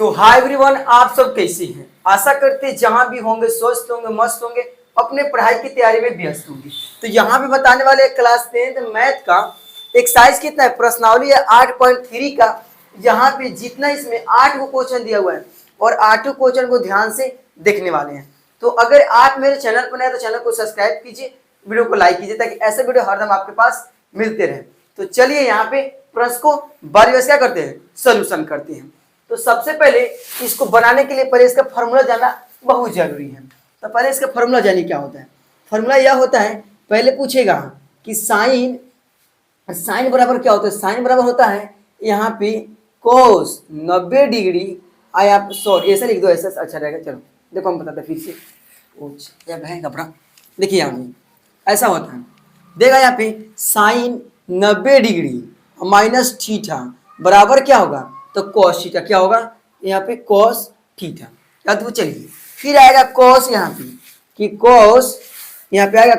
तो hi everyone, आप सब कैसे हैं? आशा करते हैं जहां भी होंगे स्वस्थ होंगे, मस्त होंगे, अपने पढ़ाई की तैयारी में व्यस्त होंगे। तो यहाँ पे बताने वाले क्लास 10th मैथ का एक्सरसाइज कितना है, प्रश्नावली है 8.3 का। यहाँ पे जितना इसमें 8 को क्वेश्चन दिया हुआ है और 8 क्वेश्चन को ध्यान से देखने वाले हैं। तो अगर आप मेरे चैनल पर नए तो चैनल को सब्सक्राइब कीजिए, वीडियो को लाइक कीजिए ताकि ऐसे वीडियो हरदम आपके पास मिलते रहे। तो चलिए यहाँ पे प्रश्न को बारी बारी क्या करते हैं, सोल्यूशन करते हैं। तो सबसे पहले इसको बनाने के लिए पहले इसका फॉर्मूला जानना बहुत जरूरी है। तो पहले इसका फॉर्मूला जानिए क्या होता है। फॉर्मूला यह होता है, पहले पूछेगा कि साइन बराबर क्या होता है। साइन बराबर होता है यहाँ पे कोस 90 डिग्री आप सॉरी ऐसा लिख दो, ऐसा अच्छा रहेगा। चलो देखो हम बताते हैं फिर से। है कपड़ा, देखिए यहाँ पे ऐसा होता है, देखा यहाँ पे साइन 90 डिग्री माइनस थीटा बराबर क्या होगा, तो कॉस थीटा। क्या होगा यहाँ पे, कॉस थीटा। या तो चलिए फिर आएगा कॉस, यहाँ पे कि कॉस, यहाँ पे आएगा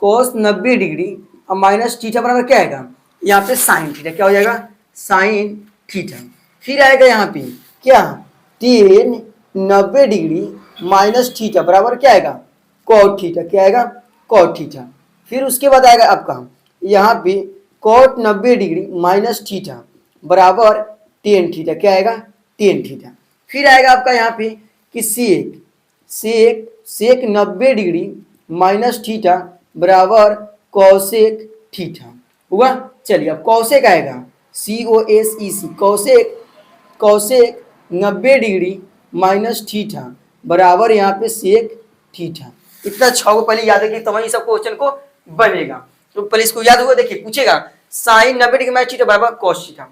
कॉस 90 डिग्री और माइनस थीटा बराबर क्या आएगा, यहाँ पे साइन थीटा। क्या हो जाएगा, साइन थीटा। फिर आएगा यहाँ पे क्या, टेन 90 डिग्री माइनस थीटा बराबर क्या आएगा, कॉट थीटा। क्या आएगा, कॉट थीटा। फिर उसके बाद आएगा आपका यहाँ पे कॉट 90 डिग्री माइनस थीटा बराबर टेन थीटा। क्या आएगा, टेन थीटा। फिर आएगा आपका यहाँ पे कि सेक 90 डिग्री माइनस थीटा बराबर कॉसेक थीटा हुआ। चलिए अब कॉसेक आएगा, COSEC, cosec 90 degree minus theta बराबर यहाँ पे सेक थीटा। इतना 6 को पहले याद रखिए, तभी सब क्वेश्चन को बनेगा। तो पहले इसको याद हुआ, देखिए पूछेगा साइन 90 डिग्री माइनस थीटा बराबर कॉस थीटा,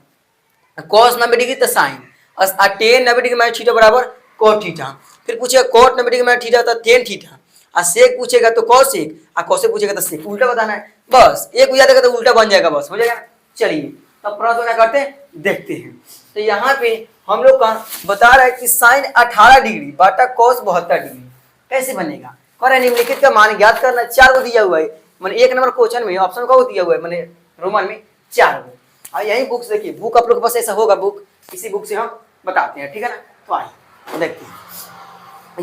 कॉस 90 डिग्री तो साइन, और टेन 90 डिग्री माइनस थीटा बराबर कॉट थीटा। फिर पूछेगा कॉट 90 डिग्री माइनस थीटा तो टेन थीटा, और सेक पूछेगा तो कॉसेक, और कॉसेक पूछेगा तो सेक। उल्टा बताना है, बस एक याद रखा तो उल्टा बन जाएगा, बस हो जाएगा। चलिए तब प्रश्न क्या करते हैं, देखते हैं। तो यहाँ पे हम लोग का बता रहा है कि साइन 18 डिग्री बटा कॉस 72 डिग्री कैसे बनेगा। और निम्नलिखित का मान ज्ञात करना। 4 को दिया हुआ है, मैंने 1 नंबर क्वेश्चन में ऑप्शन को दिया हुआ है, मैंने रोमन में 4 को। और यही बुक्स देखिए, बुक आप लोग के पास ऐसा होगा, बुक इसी बुक से हम बताते हैं, ठीक है ना। तो आइए देखते हैं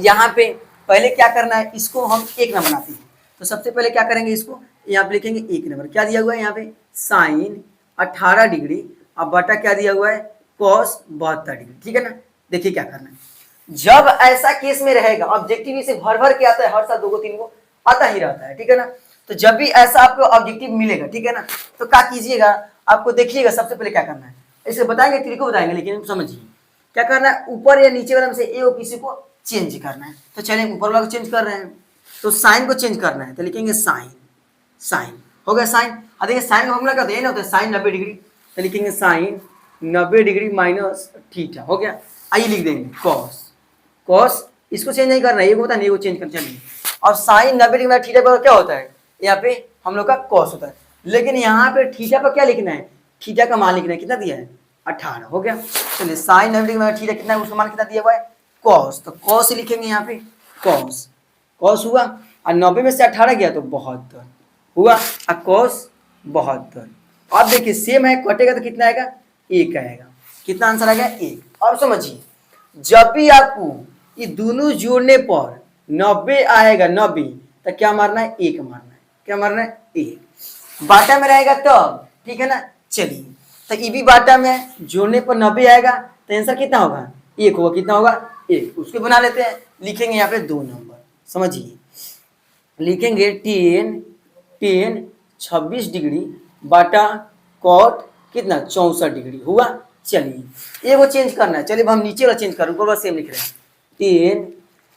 यहाँ पे पहले क्या करना है, इसको हम 1 नंबर बनाते हैं। तो सबसे पहले क्या करेंगे, इसको यहाँ पे लिखेंगे 1 नंबर। क्या दिया हुआ है यहाँ पे, साइन 18 डिग्री अब बटा क्या दिया हुआ है, कॉस 72 डिग्री, ठीक है ना। देखिए क्या करना है, जब ऐसा केस में रहेगा, ऑब्जेक्टिव इसे भर भर के आता है, हर साल 2 को 3 को आता ही रहता है, ठीक है ना। तो जब भी ऐसा आपको ऑब्जेक्टिव मिलेगा, ठीक है ना, तो क्या कीजिएगा, आपको देखिएगा सबसे पहले क्या करना है, इसे बताएंगे, ट्रिक को बताएंगे, लेकिन समझिए क्या करना है, ऊपर या नीचे वाला में से ए और किसी को चेंज करना है। तो चलिए ऊपर वाला को चेंज कर रहे हैं, तो साइन को चेंज करना है, तो लिखेंगे साइन हो गया साइन। अब देखिए साइन का फॉर्मूला क्या होता है, होता है साइन 90 डिग्री, तो लिखेंगे साइन 90 डिग्री माइनस थीटा हो गया। आइए लिख देंगे कॉस, इसको चेंज नहीं करना है, ये होता है नहीं, वो चेंज कर। चलिए और साइन 90 डिग्री माइनस थीटा पर क्या होता है, यहाँ पे हम लोग का कॉस होता है, लेकिन यहाँ पे थीटा पर क्या लिखना है, थीटा का मान लिखना है। कितना दिया है, 18 हो गया। चलिए साइन 90 डिग्री माइनस थीटा कितना है, उसका मान कितना दिया हुआ है, कॉस। तो कॉस लिखेंगे यहाँ पे, कॉस हुआ, और 90 में से 18 गया तो 72 हुआ, और कॉस 72। अब देखिए सेम है, कटेगा तो कितना आएगा, 1 आएगा। कितना आंसर आ गया, 1। और समझिए जब भी आपको ये दोनों जोड़ने पर 90 आएगा, 90, तो क्या मारना है, 1 मारना है। क्या मारना है, 1। बाटा में रहेगा तब, ठीक है ना। चलिए तो ये भी बाटा में जोड़ने पर 90 आएगा, तो आंसर कितना होगा, 1 होगा। कितना होगा, 1। उसको बना लेते हैं, लिखेंगे यहाँ पे 2 नंबर। समझिए लिखेंगे 10 26 डिग्री बाटा कॉट कितना, 64 डिग्री हुआ। चलिए ये वो चेंज करना है, चलिए हम नीचे वाला चेंज कर, ऊपर वाला सेम लिख रहे हैं।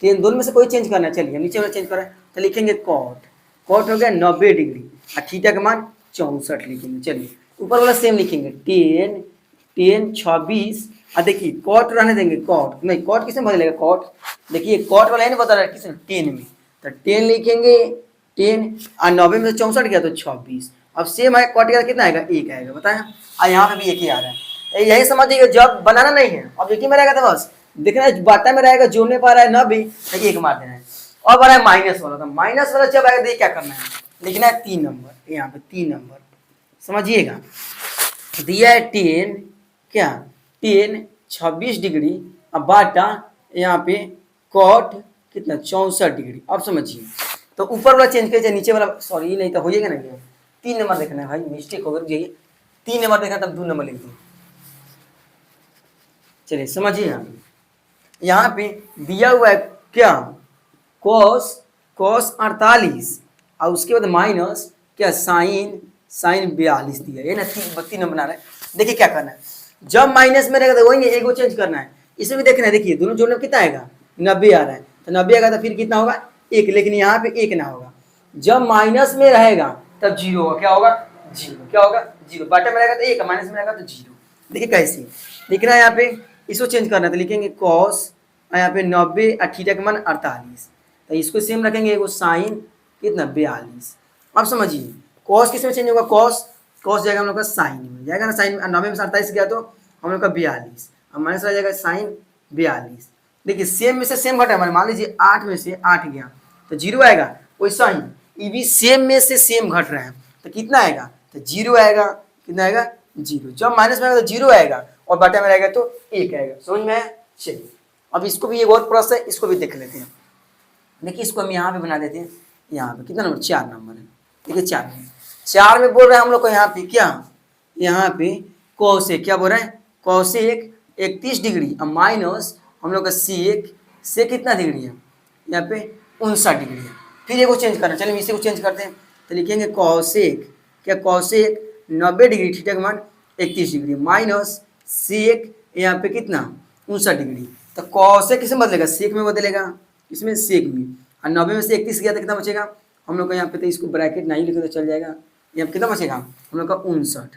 10 दोनों में से कोई चेंज करना है, चलिए हम नीचे वाला चेंज कर रहे हैं, तो लिखेंगे कॉट हो गया 90 डिग्री, और थीटा का मान 64 लिखेंगे। चलिए ऊपर वाला सेम लिखेंगे 10 26, और देखिए कॉट रहने देंगे, कॉट नहीं, कॉट किसमें बदलेगा, कॉट देखिए कॉट वाला है ना बता रहा है किसमें, 10 में, तो 10 लिखेंगे 10, और 90 में से 64 गया तो 26। अब सेम है, कॉट का कितना आएगा, 1 आएगा, बताएं। और यहाँ पे भी 1 ही आ रहा है। यही समझिएगा, जब बनाना नहीं है, ऑब्जेक्टिव में रहेगा तो बस देखना है, बाटा में रहेगा, जोड़ने पर रहा है 90, तो 1 मार देना है। और बना है माइनस वाला, तो माइनस वाला जब आएगा देखिए क्या करना है, लिखना है 3 नंबर, यहाँ पे 3 नंबर। समझिएगा दिया है 10 क्या, 10 26 डिग्री अब बाटा यहाँ पे कॉट कितना 64 डिग्री। अब समझिए तो ऊपर वाला चेंज कर नीचे वाला, सॉरी नहीं तो होइएगा ना, 3 नंबर देखना है भाई, मिस्टेक हो गई, 3 नंबर देखना तब 2 नंबर लिख दिए। चलिए समझिए यहाँ पे दिया हुआ है क्या, कॉस 48 और उसके बाद माइनस क्या साइन 42 दिया है ना, 3 नंबर बना रहा है। देखिए क्या करना है, जब माइनस में रहेगा तो वही एगो चेंज करना है, इसमें भी देखना है। देखिए दोनों जोड़ने में कितना आएगा 90 आ रहा है, तो 90 आएगा तो फिर कितना होगा 1, लेकिन यहाँ पे 1 ना होगा। जब माइनस में रहेगा तब 0 होगा, क्या होगा 0, क्या होगा 0, बाटा में रहेगा तो 1, माइनस में रहेगा तो 0। देखिए कैसे लिखना है, यहाँ पे इसको चेंज करना है तो लिखेंगे कॉस यहाँ पे 90 और थीटा का मान 48, तो इसको सेम रखेंगे, वो साइन कितना 42। अब समझिए कॉस किस में चेंज होगा, कॉस जाएगा हम लोग का साइन में जाएगा ना, साइन 90 में से 48 गया तो हम लोग का 42, अब माइनस आ जाएगा साइन 42। देखिए सेम में से सेम घटा हमारे, मान लीजिए 8 में से 8 गया तो 0 आएगा, वैसा ही ये भी सेम में से सेम घट रहा है तो कितना आएगा, तो 0 आएगा, कितना आएगा 0। जब माइनस में आएगा तो 0 आएगा और बाटा में रहेगा तो 1 आएगा। समझ में आया? चलिए अब इसको भी एक और प्रोसेस है, इसको भी देख लेते हैं। देखिए इसको हम यहाँ पे बना देते हैं, यहाँ पे कितना नंबर 4 नंबर है। देखिए 4 में बोल रहे हैं हम लोग को यहाँ पे क्या, यहाँ पे कॉसेक क्या बोल रहे हैं, कॉसेक 31 डिग्री और माइनस हम लोग का सेक कितना डिग्री है, यहाँ पे 59 डिग्री है। फिर एक चेंज करना, चलिए इसी को चेंज करते हैं तो लिखेंगे कॉसेक क्या, कॉसेक 90 डिग्री थीटा का मान 31 डिग्री माइनस सेक यहाँ पे कितना 59 डिग्री। तो कॉसेक किसमें बदलेगा, सेक में बदलेगा, इसमें सेक में, और 90 में से 31 गया तो कितना बचेगा हम लोग का, यहाँ पे तो इसको ब्रैकेट नहीं लिखे तो चल जाएगा, यहाँ कितना बचेगा हम लोग का 59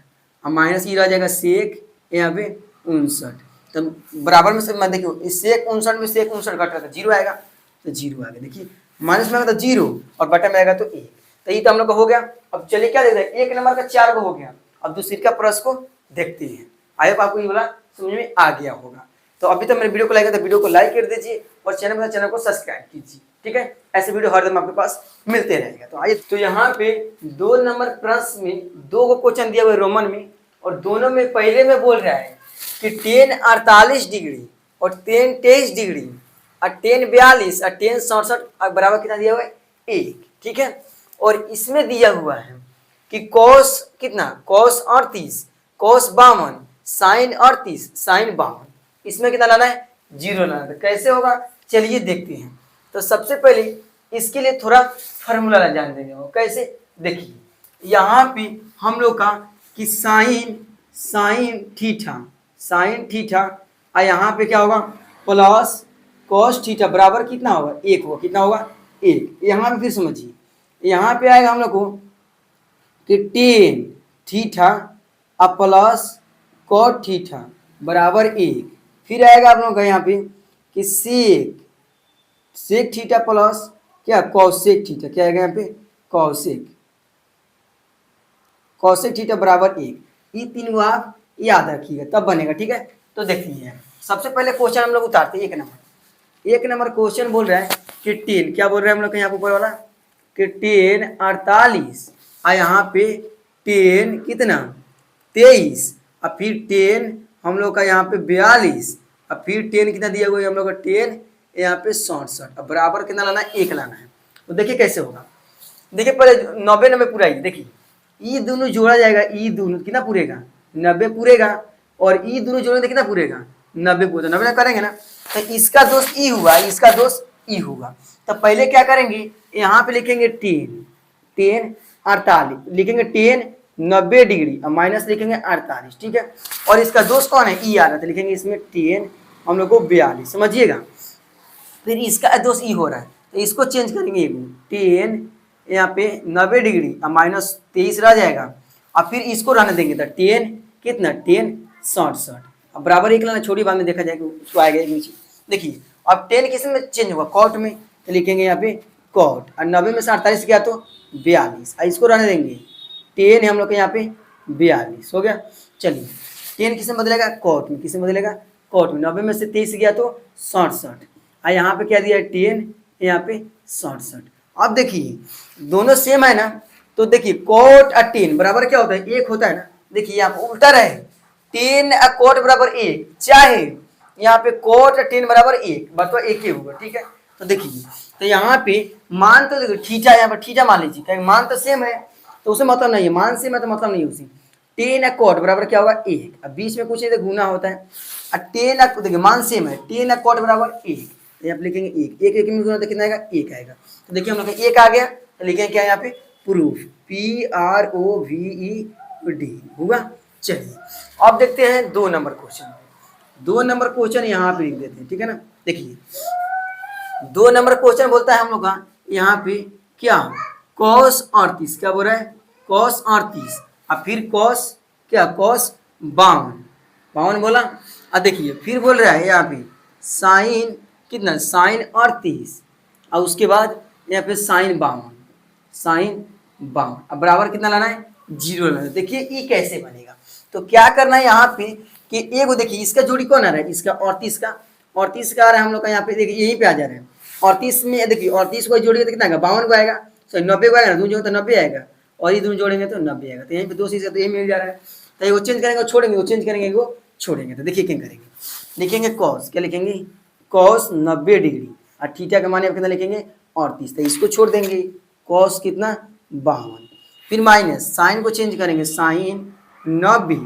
और माइनस ये रह जाएगा सेक यहाँ पे 59। तो बराबर में से मैं देखिए इस सेक 59 में सेक 59 घट रहा था, 0 आएगा तो 0 आएगा। देखिए माइनस में आएगा तो 0 और बटा में आएगा तो 1, तो ये तो हम लोग का हो गया। अब चलिए क्या देखते हैं, 1 नंबर का 4 को हो गया। अब दूसरी का प्रश्न को देखते हैं, आई होप आपको ये वाला समझ में आ गया होगा। तो अभी तक मेरे वीडियो को लाइक है तो वीडियो को लाइक कर दीजिए और चैनल को सब्सक्राइब कीजिए, ठीक है। ऐसे वीडियो हरदम आपके पास मिलते रहेगा। तो आइए, तो यहाँ पे 2 नंबर प्रश्न में 2 क्वेश्चन दिया हुआ है रोमन में, और दोनों में पहले में बोल रहा है कि 10 48 डिग्री और 10 23 डिग्री और 10 42 और 10 67 बराबर कितना दिया हुआ है 1, ठीक है। और इसमें दिया हुआ है कि कॉस कितना, कॉस 38 कॉस 52 साइन 38 साइन 52, इसमें कितना लाना है 0 लाना है। तो कैसे होगा चलिए देखते हैं। तो सबसे पहले इसके लिए थोड़ा फार्मूला जान देंगे, वो कैसे देखिए, यहाँ पे हम लोग का कि साइन थीटा और यहाँ पे क्या होगा प्लस कॉस थीटा बराबर कितना होगा 1 होगा, कितना होगा 1। यहाँ पे फिर समझिए, यहाँ पे आएगा हम लोग को कि 10 थीटा और प्लस कॉट थीटा बराबर 1। फिर आएगा आप लोगों का यहाँ पे कि सेक थीटा प्लस क्या कॉसेक थीटा, क्या आएगा यहाँ पे कॉसेक थीटा बराबर 1। ये 3 आप याद रखिएगा तब बनेगा, ठीक है। तो देखिए सबसे पहले क्वेश्चन हम लोग उतारते हैं 1 नंबर क्वेश्चन बोल रहा है कि 10 क्या बोल रहे हैं हम लोग यहाँ पे ऊपर वाला कि 10 48 और यहाँ पे 10 कितना 23 और फिर 10 हम लोग का यहाँ पे 42 और फिर 10 कितना दिया हुआ है हम लोग का 10 यहाँ पे 67। अब बराबर कितना लाना है 1 लाना है। तो देखिए कैसे होगा, देखिए पहले 90 पूरा ही, देखिए ये दोनों जोड़ा जाएगा, ये दोनों कितना पूरेगा 90 पूरेगा, और ये दोनों जोड़ेंगे कितना पूरेगा 90 पूरा, 90 करेंगे ना। तो इसका दोस्त ई हुआ, इसका दोस्त ई होगा। तो पहले क्या करेंगे, यहाँ पे लिखेंगे 10 48 लिखेंगे 10 90 डिग्री और माइनस लिखेंगे 48, ठीक है। और इसका दोस्त कौन है ई आ रहा था, लिखेंगे इसमें 10 हम लोग को 42, समझिएगा। फिर इसका दोस्त ई हो रहा है तो इसको चेंज करेंगे 10 यहाँ पे 90 डिग्री और माइनस 23 रह जाएगा, और फिर इसको रहने देंगे तो 10 कितना 10 67। अब बराबर 1 लाना, छोटी बात में देखा जाएगा उसको आएगा एक नीचे। देखिए अब 10 किस में चेंज होगा कॉट में, तो लिखेंगे यहाँ पे कॉट, और 90 में से 48 गया तो 42, और इसको रहने देंगे 10 है हम लोग के यहाँ पे 42 हो गया। चलिए 10 किस में बदलेगा कॉट में, किस में बदलेगा कॉट में, 90 में से 23 गया तो 67, और यहाँ पे क्या दिया है 10 यहाँ पे 67। अब देखिए दोनों सेम है ना, तो देखिए कॉट और 10 बराबर क्या होता है 1 होता है ना। देखिए यहाँ पे उल्टा रहे 10 और कॉट बराबर 1, चाहे यहाँ पे कोट टेन बराबर 1, बस एक ही होगा, ठीक है। तो देखिए, तो यहाँ पे मान तो देखो थीटा, यहाँ पर थीटा मान लीजिए, क्योंकि मान तो सेम है तो उसे मतलब नहीं है, मान सेम है तो मतलब नहीं है उसी। टेन कोट बराबर क्या होगा 1, अब बीच में कुछ नहीं तो गुना होता है, और टेन देखिए मान सेम है, टेन कोट बराबर 1, तो यहाँ पे लिखेंगे 1, एक में गुना तो कितना आएगा 1 आएगा। तो देखिए हम लोग का 1 आ गया, तो लिखेंगे क्या यहाँ पे प्रूफ, PROVED होगा। चलिए अब देखते हैं 2 नंबर क्वेश्चन। 2 नंबर क्वेश्चन यहाँ पे लिख देते हैं, ठीक है ना। देखिए 2 नंबर क्वेश्चन बोलता है हम लोग का यहाँ पे क्या, cos 38, क्या बोल रहा है cos 38, और फिर cos क्या cos 52 बोला। अब देखिए फिर बोल रहा है यहाँ पे साइन कितना, साइन 38, और उसके बाद यहाँ पे साइन 52, अब बराबर कितना लाना है 0 लाना है। देखिए ये कैसे बनेगा, तो क्या करना है यहाँ पे कि एक देखिए इसका जोड़ी कौन आ रहा है, इसका 38 का, 38 का आ रहा है हम लोग का यहाँ पे, देखिए यहीं पे आ जा रहा है 38 में, देखिए 38 को जोड़िए तो कितना आएगा 52 को आएगा, सॉरी 90 को आएगा, दोनों जोड़ेंगे तो 90 आएगा, और ये दोनों जोड़ेंगे तो 90 आएगा। तो यहीं पे 2 चीज़ तो ये मिल जा रहा है, तो वो चेंज करेंगे छोड़ेंगे, वो चेंज करेंगे वो छोड़ेंगे। तो देखिए क्या करेंगे, लिखेंगे कॉस, क्या लिखेंगे कॉस 90 डिग्री, और थीटा का मान कितना लिखेंगे 38, तो इसको छोड़ देंगे, कॉस कितना 52, फिर माइनस साइन को चेंज करेंगे, साइन 90,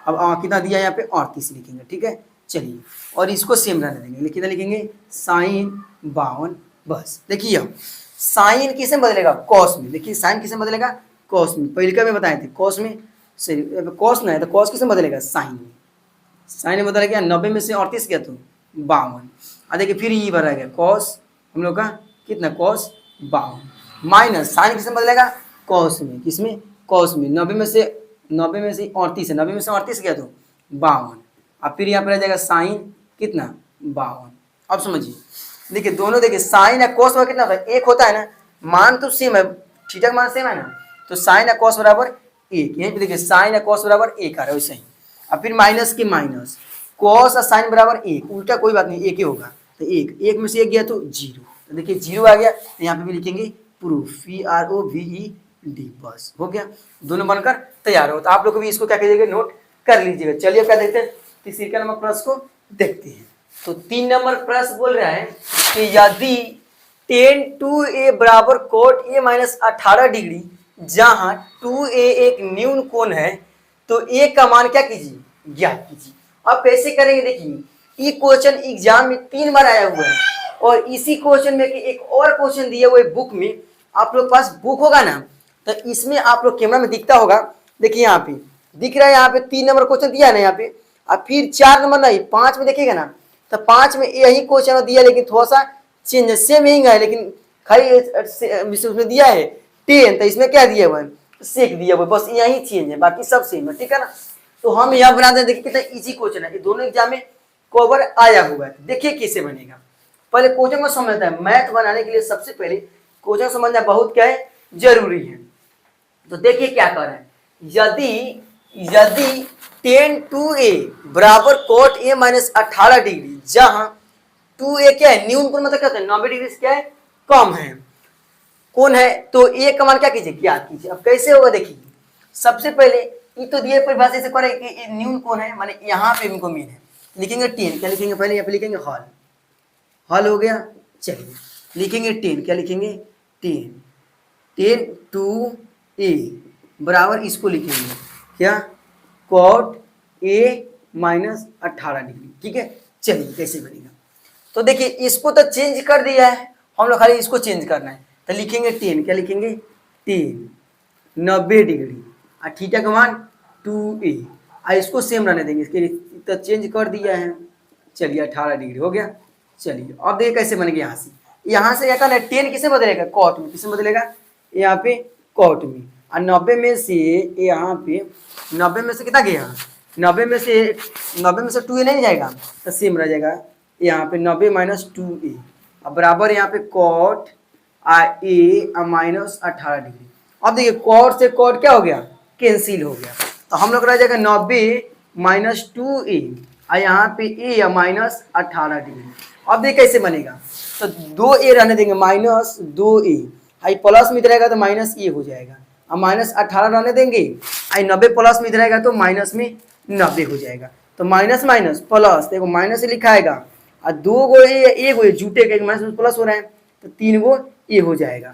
अब कितना दिया यहाँ पे 38 लिखेंगे, ठीक है। चलिए और इसको सेम रहने देंगे, कितना लिखेंगे साइन 52, बस। देखिए अब साइन किसे बदलेगा कॉस में, देखिए साइन किसे बदलेगा कॉस में, पहले का में बताए थे कॉस में, सही कॉस ना है तो कॉस किसे बदलेगा साइन में, साइन में बदल गया 90 में से 38 गया तो 52, देखिए फिर ये बढ़ा गया कॉस हम लोग का कितना कॉस 52, माइनस साइन किसे बदलेगा कॉस में, किसमें कॉस में, 90 में से 38 है, 90 में से 38 गया तो 52, अब फिर यहाँ पर रह जाएगा साइन कितना 52। अब समझिए देखिए दोनों, देखिए साइन या कॉस में कितना होता है एक होता है ना, मान तो सेम है, थीटा का मान सेम है ना, तो साइन या कॉस बराबर 1, यहीं पे देखिए साइन या कॉस बराबर 1 आ रहा है वैसे ही। अब फिर माइनस के माइनस, कॉस और साइन बराबर 1, उल्टा कोई बात नहीं 1 ही होगा, तो 1 में से 1 गया तो 0, तो देखिए 0 आ गया, तो यहाँ पे भी लिखेंगे प्रूफ, PROVED, बस हो गया, दोनों बनकर तैयार हो। तो आप लोग भी इसको क्या कीजिएगा नोट कर लीजिएगा। चलिए क्या देखते हैं तीसरे नंबर प्रश्न को देखते हैं। तो 3 नंबर प्रश्न बोल रहा है कि यदि tan 2a बराबर कोट a माइनस 18 डिग्री, जहां 2a एक न्यून कोण है, तो a का मान क्या कीजिए ज्ञात कीजिए। अब कैसे करेंगे, देखिए ये क्वेश्चन एग्जाम में 3 बार आया हुआ है, और इसी क्वेश्चन में कि एक और क्वेश्चन दिया हुआ है बुक में, आप लोग पास बुक होगा ना तो इसमें आप लोग कैमरा में दिखता होगा, देखिए यहाँ पे दिख रहा है, यहाँ पे 3 नंबर क्वेश्चन दिया है ना यहाँ पे, अब फिर 4 नंबर नहीं 5 में देखिएगा ना, तो 5 में यही क्वेश्चन दिया लेकिन थोड़ा सा चेंज सेम ही है, लेकिन खाली उसमें दिया है 10, तो इसमें क्या दिया हुआ है सेक दिया हुआ है, बस यही चेंज है, बाकी सब सेम है, ठीक है ना। तो हम यहाँ बना दें, देखिए कितना इजी क्वेश्चन है, ये दोनों एग्जाम में कवर आया हुआ है। देखिए कैसे बनेगा, पहले क्वेश्चन को समझता है, मैथ बनाने के लिए सबसे पहले क्वेश्चन समझना बहुत क्या है जरूरी है। तो देखिए क्या कर रहे हैं, यदि tan 2a बराबर कोट a माइनस 18 डिग्री, जहां 2a क्या है न्यून कोण, मतलब क्या होता है 90 डिग्री से क्या है कम है कौन है, तो a का मान क्या कीजिए ज्ञात कीजिए। अब कैसे होगा देखिए, सबसे पहले ये तो दिए परिभाषा से करे कि न्यून कौन है, माने यहाँ पे इनको मीन है, लिखेंगे 10, क्या लिखेंगे पहले यहाँ पे लिखेंगे हल हो गया। चलिए लिखेंगे 10, क्या लिखेंगे 10 2a बराबर इसको लिखेंगे क्या कॉट a माइनस 18 डिग्री, ठीक है। चलिए कैसे बनेगा, तो देखिए इसको तो चेंज कर दिया है, हम लोग खाली इसको चेंज करना है, तो लिखेंगे 10, क्या लिखेंगे 10 90 डिग्री, और थीटा का मान 2a, और इसको सेम रहने देंगे, इसके तो चेंज कर दिया है। चलिए 18 डिग्री हो गया। चलिए अब देखिए कैसे बनेगा, यहाँ से क्या ना 10 किसे बदलेगा कॉट में, किसे बदलेगा यहाँ पे कॉट में, और 90 में से यहाँ पे 90 में से कितना गया 90 में से 2a नहीं जाएगा, तो सेम रह जाएगा यहाँ पे 90 माइनस 2a, अब बराबर यहाँ पे कॉट a माइनस 18 डिग्री। अब देखिए कॉट से कॉट क्या हो गया कैंसिल हो गया, तो हम लोग रह जाएगा 90 माइनस 2a, और यहाँ पे a माइनस 18 डिग्री। अब देखिए कैसे बनेगा, तो 2a रहने देंगे माइनस 2a, आई प्लस में इधर रहेगा तो माइनस ए हो जाएगा, अब माइनस 18 रहने देंगे, आई 90 प्लस में इधर रहेगा तो माइनस में 90 हो जाएगा। तो माइनस माइनस प्लस, देखो माइनस लिखा आएगा और 2 गो ए गो जूटे के माइनस प्लस हो रहा है तो 3 गो ए हो जाएगा।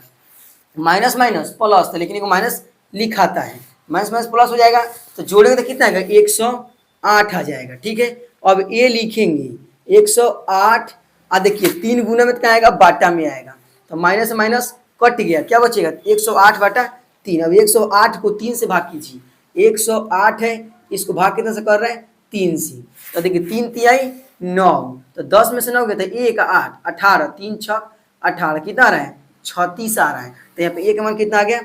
माइनस माइनस प्लस था लेकिन माइनस लिखाता है, माइनस माइनस प्लस हो जाएगा तो जोड़ेंगे तो कितना आएगा 108 आ जाएगा। ठीक है, अब ए लिखेंगे 108 और देखिए 3 गुना में क्या आएगा बाटा में आएगा तो माइनस माइनस कट गया, क्या बचेगा 108 बाटा 3। अब 108 को 3 से भाग कीजिए, 108 है इसको भाग कितना से कर रहे हैं 3 से, तो देखिए 3 तिहाई 9 तो 10 में से 9 गया तो 1 8 18 3 6 18 कितना आ रहा है 36 आ रहा है। तो यहाँ पे ए का मान कितना आ गया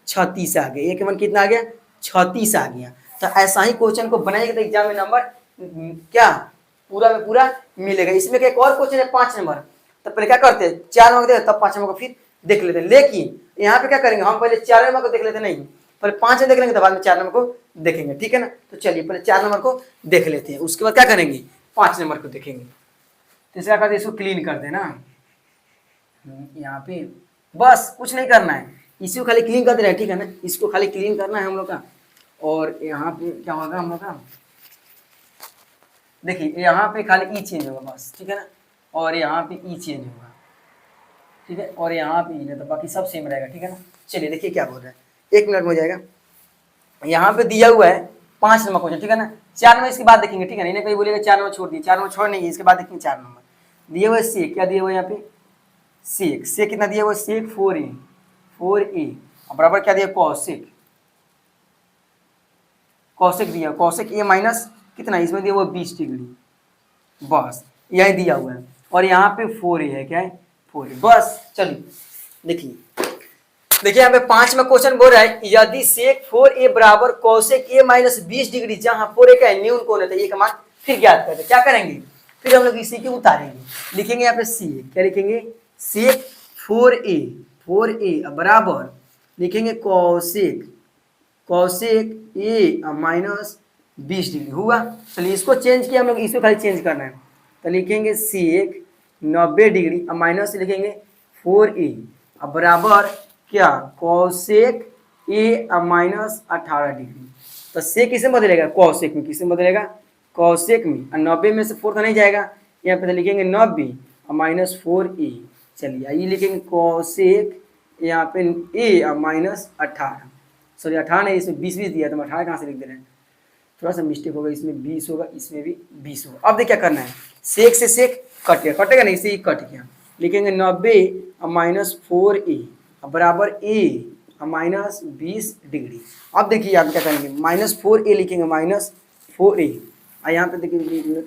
36 आ गया, ए का मान कितना आ गया 36 आ गया। तो ऐसा ही क्वेश्चन को बनाएगा तो एग्जाम में नंबर क्या पूरा में पूरा मिलेगा। इसमें एक और क्वेश्चन है 5 नंबर, तो पहले क्या करते हैं 4 नंबर देते तब 5 नंबर को फिर देख लेते हैं, लेकिन यहाँ पे क्या करेंगे हम पहले 4 नंबर को देख लेते नहीं, पहले 5 में देख लेंगे तो बाद में 4 नंबर को देखेंगे। ठीक है ना, तो चलिए पहले 4 नंबर को देख लेते हैं, उसके बाद क्या करेंगे 5 नंबर को देखेंगे। तो इसका करते इसको क्लीन कर देना यहाँ पे, बस कुछ नहीं करना है, इसको खाली क्लीन कर देना है। ठीक है ना, इसको खाली क्लीन करना है हम लोग का। और यहाँ पे क्या होगा हम लोग का, देखिए यहाँ पे खाली ई चेंज होगा बस। ठीक है ना, और यहाँ पे ई चेंज होगा। ठीक है, और यहाँ पे ई है तो बाकी सब सेम रहेगा। ठीक है ना, चलिए देखिए क्या बोल रहा है, 1 मिनट में हो जाएगा। यहाँ पे दिया हुआ है 5 नंबर क्वेश्चन। ठीक है ना, 4 नंबर इसके बाद देखेंगे। ठीक है ना, इन्हें कोई बोलेगा 4 नंबर छोड़ दिए, 4 नंबर छोड़ नहीं, इसके बाद देखेंगे 4 नंबर दिए हुए सी, क्या दिया हुआ है यहाँ पे सेक, सेक कितना दिया हुआ सेक 4a बराबर क्या दिया कौशिक, कौशिक दिया कौशिक ए माइनस कितना इसमें दिया हुआ 20 डिग्री, बस यही दिया हुआ है। और यहाँ पे 4a है, क्या है 4a, बस। चलिए देखिए देखिए यहाँ पे 5 में क्वेश्चन बोल रहा है यदि सेक 4a बराबर कौशिक ए माइनस 20 डिग्री, जहाँ 4a का न्यून कोण है तो ये का मान फिर ज्ञात करते, क्या करेंगे फिर हम लोग इसी के उतारेंगे, लिखेंगे यहाँ पे सी, क्या लिखेंगे सेक 4a बराबर लिखेंगे कौशिक कौशिक ए माइनस 20 डिग्री हुआ। चलिए इसको चेंज किया हम लोग, इसको खाली चेंज करना है तो लिखेंगे सेक 90 डिग्री माइनस लिखेंगे 4a बराबर क्या कौशिक ए माइनस 18 डिग्री। तो से किसे बदलेगा कौशिक में, किसे बदलेगा कौशिक में, और 90 में से 4 तो नहीं जाएगा, यहाँ पे तो लिखेंगे 90 माइनस 4a। चलिए आइए लिखेंगे कौशिक यहाँ पे ए माइनस 18, सॉरी 18 नहीं इसमें 20 दिया तो हम 18 कहाँ से लिख दे रहे हैं, थोड़ा सा मिस्टेक होगा, इसमें 20 होगा इसमें भी 20 होगा। अब देखिए क्या करना है, सेक से सेक कट गया, कटेगा नहीं, इसे ही कट गया, लिखेंगे 90 माइनस 4a बराबर ए माइनस 20 डिग्री। अब देखिए आप क्या करेंगे माइनस 4a लिखेंगे माइनस 4a, यहाँ पे देखिए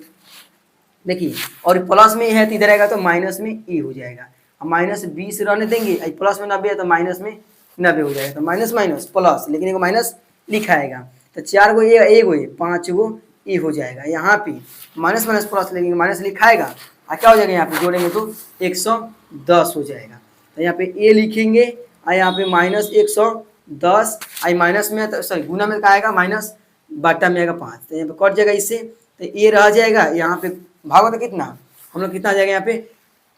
देखिए और प्लस में है तो इधर आएगा तो माइनस में ए हो जाएगा, माइनस 20 रहने देंगे, प्लस में 90 है तो माइनस में 90 हो जाएगा, तो माइनस माइनस प्लस लेकिन एक माइनस लिखा आएगा तो 4 गो ए 1 गो ए 5 गो ए हो जाएगा। यहाँ पे माइनस माइनस प्लस लेंगे माइनस लिखा आएगा और क्या हो जाएगा यहाँ पे जोड़ेंगे तो 110 हो जाएगा। तो यहाँ पे ए लिखेंगे और यहाँ पे माइनस 110 आई माइनस में तो सॉरी गुना में क्या आएगा माइनस बाटा में आएगा 5, तो यहाँ पे कट जाएगा इससे तो ए रह जाएगा, यहाँ पे भागो तो कितना हम लोग कितना आ जाएगा यहाँ पे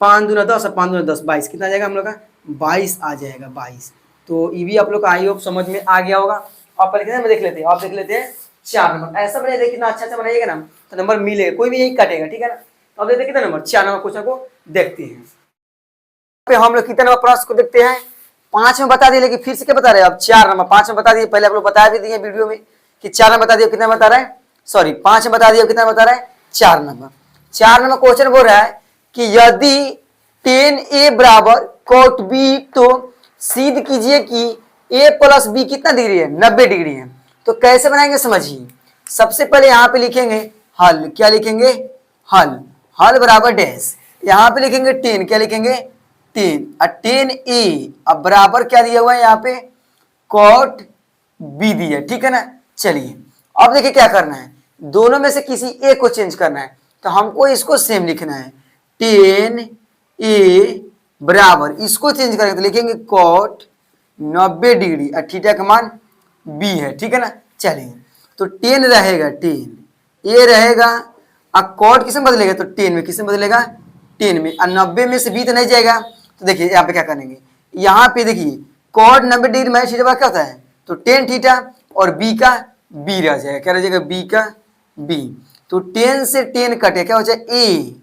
5 दूना 10 और 5 दूना 10 22, कितना आ जाएगा हम लोग का 22 आ जाएगा 22। तो ये भी आप लोग का आई होप समझ में आ गया होगा। आप पहले कितने में देख लेते हैं, आप देख लेते हैं 4 नंबर, ऐसा बनाइए कितना अच्छा अच्छा बनाइएगा ना तो नंबर मिलेगा, कोई भी यही कटेगा। ठीक है ना, तो अब देखते हैं कितना नंबर 4 नंबर क्वेश्चन को देखते हैं। पे हम लोग कितने नंबर प्रश्न को देखते हैं, 5 में बता दिए लेकिन फिर से क्या बता रहे हैं अब 4 नंबर, 5 में बता दिए पहले आप लोग बता भी दिए वीडियो में कि 4 नंबर बता दिए, कितना बता रहा है सॉरी 5 में बता दिया कितना बता रहा है 4 नंबर। 4 नंबर क्वेश्चन बोल रहा है कि यदि tan a बराबर cot b तो सिद्ध कीजिए कि a प्लस b कितना डिग्री है 90 डिग्री है। तो कैसे बनाएंगे समझिए, सबसे पहले यहाँ पे लिखेंगे हल, क्या लिखेंगे हल, हल बराबर डैश, यहाँ पे लिखेंगे 10, क्या लिखेंगे 10 और 10a अब बराबर क्या दिया हुआ है यहाँ पे cot b दिया। ठीक है ना, चलिए अब देखिए क्या करना है, दोनों में से किसी एक को चेंज करना है तो हमको इसको सेम लिखना है 10a बराबर इसको चेंज करेंगे तो लिखेंगे cot 90 डिग्री और थीटा का मान b है। ठीक है ना, चलिए तो 10 रहेगा 10 a रहेगा और cot किसमें बदलेगा तो 10 में, किसमें बदलेगा 10 में, और 90 में से b तो नहीं जाएगा। तो देखिए यहाँ पे क्या करेंगे, यहाँ पे देखिए cot 90 डिग्री माइनस थीटा क्या होता है तो 10 थीटा और b का b रह जाएगा, क्या रह जाएगा b का b। तो 10 से 10 कटे क्या हो जाए ए,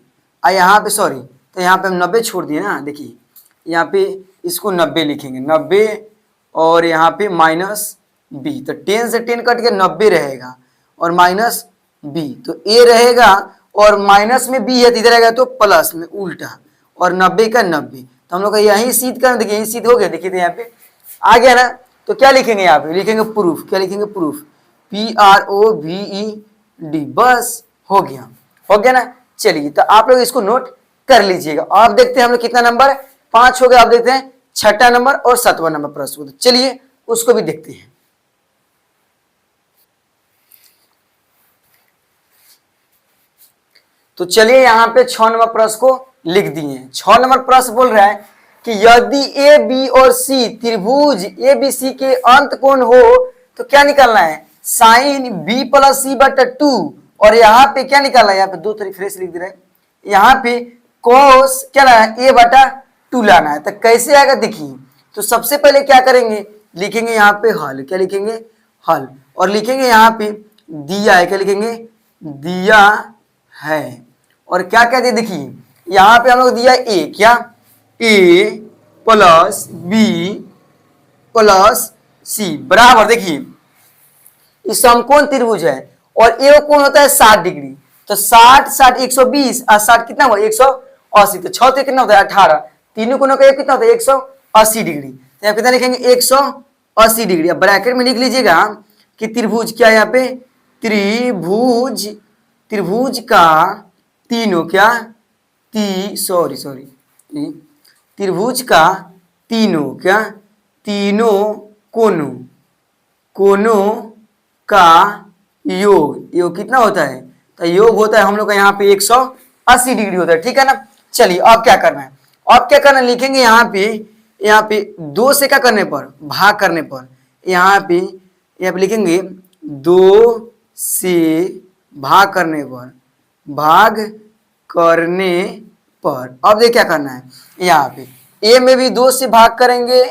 यहाँ पे सॉरी, तो यहाँ पे हम 90 छोड़ दिए ना, देखिए यहाँ पे इसको 90 लिखेंगे, 90 और यहाँ पे माइनस बी, तो 10 से 10 कट के 90 रहेगा और माइनस बी, तो ए रहेगा और माइनस में बी है तो इधर रहेगा तो प्लस में उल्टा, और 90 का 90, तो हम लोग का यही सिद्ध करना, देखिए यही सिद्ध हो गया, देखिए यहाँ पे आ गया ना। तो क्या लिखेंगे यहाँ पे, लिखेंगे प्रूफ, क्या लिखेंगे प्रूफ, PROVED, बस हो गया ना। चलिए तो आप लोग इसको नोट कर लीजिएगा। अब देखते हैं हम लोग कितना नंबर 5 हो गया, आप देखते हैं 6ठा नंबर और 7वां नंबर प्रश्न, तो चलिए उसको भी देखते हैं। तो चलिए यहाँ पे 6 नंबर प्रश्न को लिख दिए। 6 नंबर प्रश्न बोल रहा है कि यदि ए बी और सी त्रिभुज ए बी सी के अंत कोण हो तो क्या निकालना है, साइन बी प्लस सी बटा 2, और यहाँ पे क्या निकालना है, यहाँ पे 2 तरीके फ्रेश लिख दे रहे हैं, यहाँ पे कोस क्या लाना है, ए बटा 2 लाना है। तो कैसे आएगा देखिए, तो सबसे पहले क्या करेंगे, लिखेंगे यहाँ पे हल, क्या लिखेंगे हल, और लिखेंगे यहाँ पे दिया है, क्या लिखेंगे दिया है, और क्या कहते हैं देखिए यहाँ पे हम लोग दिया ए, क्या ए प्लस बी प्लस सी बराबर, देखिए इस समकोण त्रिभुज है और ए कोण होता है 60 डिग्री, तो 60 60 120 और 60 कितना हुआ 180, तो 6 कितना होता है 18, तीनों कोणों का कितना होता है 180 डिग्री, तो यहाँ कितना लिखेंगे 180 डिग्री। अब ब्रैकेट में लिख लीजिएगा कि त्रिभुज क्या है, यहाँ पे त्रिभुज का तीनों क्या त्रिभुज का तीनों क्या तीनों कोणों का योग कितना होता है, तो योग होता है हम लोग का यहाँ पे 180 डिग्री होता है, ठीक है ना। चलिए अब क्या करना है, लिखेंगे यहाँ पे 2 से क्या करने पर भाग करने पर, यहाँ पे लिखेंगे 2 से भाग करने पर अब देखिए क्या करना है, यहाँ पे ए में भी 2 से भाग करेंगे,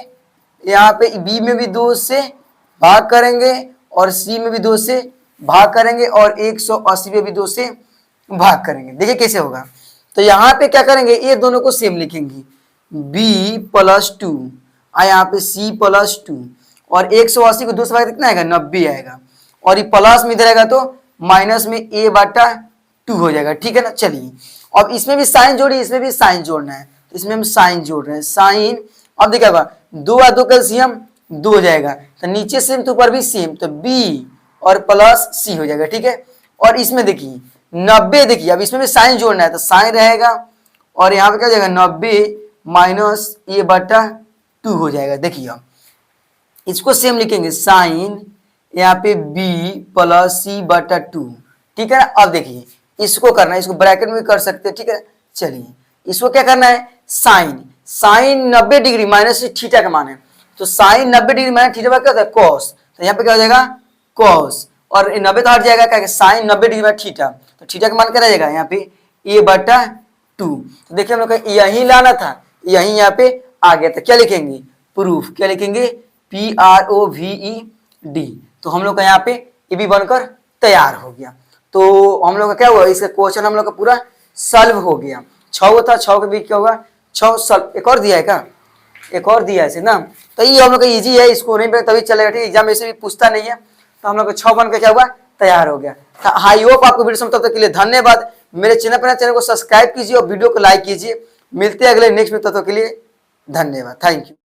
यहाँ पे बी में भी 2 से भाग करेंगे और सी में भी 2 से भाग करेंगे और 180 में भी 2 से भाग करेंगे। देखिए कैसे होगा, तो यहाँ पे क्या करेंगे, ये दोनों को सेम लिखेंगे b प्लस 2 यहाँ पे c प्लस 2, और 180 को 2 से भाग कितना आएगा 90 आएगा, और ये प्लस में इधर आएगा तो माइनस में a बटा 2 हो जाएगा, ठीक है ना। चलिए अब इसमें भी साइन जोड़िए, इसमें भी साइन जोड़ना है, तो इसमें हम साइन जोड़ रहे हैं, साइन, अब देखिए 2 और 2 कैल्सियम 2 हो जाएगा, तो नीचे सेम तो ऊपर भी सेम, तो b और प्लस c हो जाएगा, ठीक है। और इसमें देखिए 90, देखिए अब इसमें भी साइन जोड़ना है तो साइन रहेगा, और यहाँ पे क्या हो जाएगा 90 माइनस a बटा 2 हो जाएगा। देखिए अब इसको सेम लिखेंगे साइन यहाँ पे b प्लस c बटा 2, ठीक है। अब देखिए इसको करना है, इसको ब्रैकेट में भी कर सकते हैं, ठीक है। चलिए इसको क्या करना है, साइन 90 डिग्री माइनस थीटा का मान है, तो साइन 90 डिग्री माइनस थीटा क्या होता है कॉस, तो यहाँ पे क्या हो जाएगा कॉस, और 90 तो हट जाएगा क्या, साइन 90 डिग्री में थीटा, तो थीटा का मान क्या रहेगा यहाँ पे a बटा 2, तो देखिए हम लोग का यही लाना था, यही यहाँ पे आ गया, तो क्या लिखेंगे प्रूफ, क्या लिखेंगे PROVED, तो हम लोग का यहाँ पे ये भी बनकर तैयार हो गया। तो हम लोग का क्या हुआ, इसका क्वेश्चन हम लोग का पूरा सॉल्व हो गया। 6 था, 6 के बीच क्या होगा 6 सॉल्व, एक और दिया है क्या, एक और दिया है ना, तो ये हम लोग का इजी है, इसको नहीं तभी चलेगा, ठीक है, एग्जाम ऐसे भी पूछता नहीं है, तो हम लोग का 6 बन के क्या हुआ तैयार हो गया। आई होप आपको वीडियो समझ, तब तक के लिए धन्यवाद। मेरे चैनल को सब्सक्राइब कीजिए और वीडियो को लाइक कीजिए। मिलते हैं अगले नेक्स्ट में, तब तक के लिए धन्यवाद, थैंक यू।